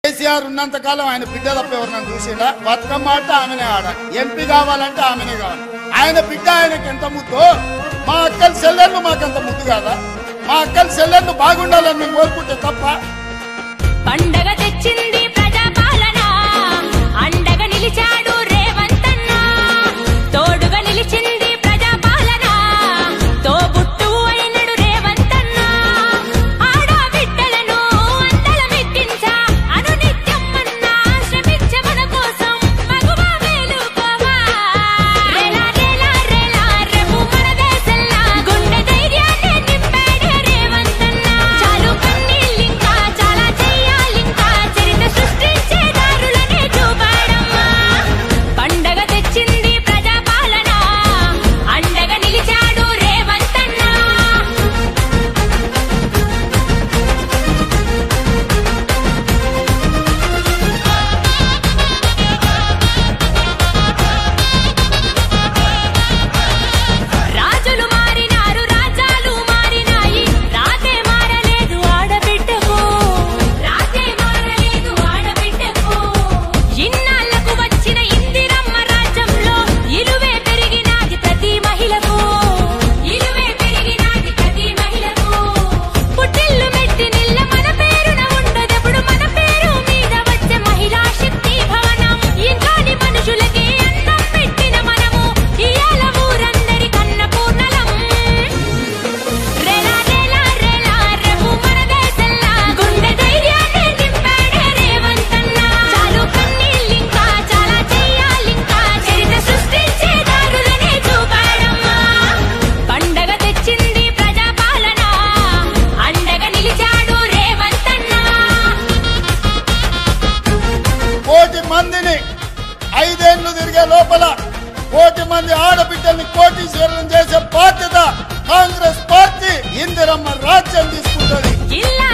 కేసీఆర్ ఉన్నంత కాలం ఆయన బిడ్డ తప్ప ఎవరినైనా చూసిండా? బతుకమ్మ ఆట ఆమెనే ఆడాలి, ఎంపీ కావాలంటే ఆమెనే కావాలి. ఆయన బిడ్డ ఆయనకి ఎంత ముద్దో మా అక్కల చెల్లెళ్ళు మాకంత ముద్దు కాదా? మా అక్కల చెల్లెళ్ళు బాగుండాలని మేము కోరుకుంటే తప్ప. పండగ తెచ్చింది ప్రజాపాలన, అండగా నిలిచాడు రేవంతన్న, తోడుగా నిలిచింది ప్రజాపాలన, తోబుట్టు అయినడు రేవంతన్న, ఆడబిడ్డలను అందలమెక్కించా అనునిత్యం మన్నా శ్రమించ మన కోసం మగువా వేలుకోవా. రేలా రేలా రేలా రేపు మన దేశంలా గుండె ధైర్యాన్ని నింపాడే రేవంతన్న. చాలు కన్నీళ్ళింకా చాలా చెయ్యాలింకా చరిత్ర సృష్టించే దారులనే చూపాడమ్మా. పండగ తెచ్చింది ప్రజాపాలన, అండగా నిలిచాడు రేవంతన్న. రాజులు మారినారు, రాజ్యాలు మారినాయి, రాతే మారలేదు ఆడబిడ్డకు, రాతే మారలేదు ఆడబిడ్డకు. ఇన్నాళ్లకు వచ్చిన ఇందిరమ్మ రాజ్యంలో ఇలువే పెరిగినాది ప్రతి మహిళకు, ఇలువే పెరిగినాది ప్రతి మహిళకు. పుట్టిల్లు మెట్టి నిల్ల మన పేరున ఉండదెప్పుడు, మన పేరు మీద వచ్చే మహిళా శక్తి భవనం. ఇంకాని మనుషులకి అన్నం పెట్టిన మనము ఇయాల ఊరందరి కన్న పూర్ణలం. రేలా రేలా రేలా రేపు మన దేశంలా గుండె ధైర్యాన్ని నింపాడే రేవంతన్న. చాలు కన్నీళ్ళింకా చాలా చెయ్యాలింకా చరిత్ర సృష్టించే దారులనే చూపాడమ్మా. పండగ తెచ్చింది ప్రజాపాలన, అండగా నిలిచాడు రేవంతన్న. కోటి మందిని 5 ఏళ్లు తిరిగే లోపల కోటి మంది ఆడబిడ్డల్ని కోటీశ్వరులను చేసే బాధ్యత కాంగ్రెస్ పార్టీ ఇందిరమ్మ రాజ్యం తీసుకుంటుంది. ఇల్లా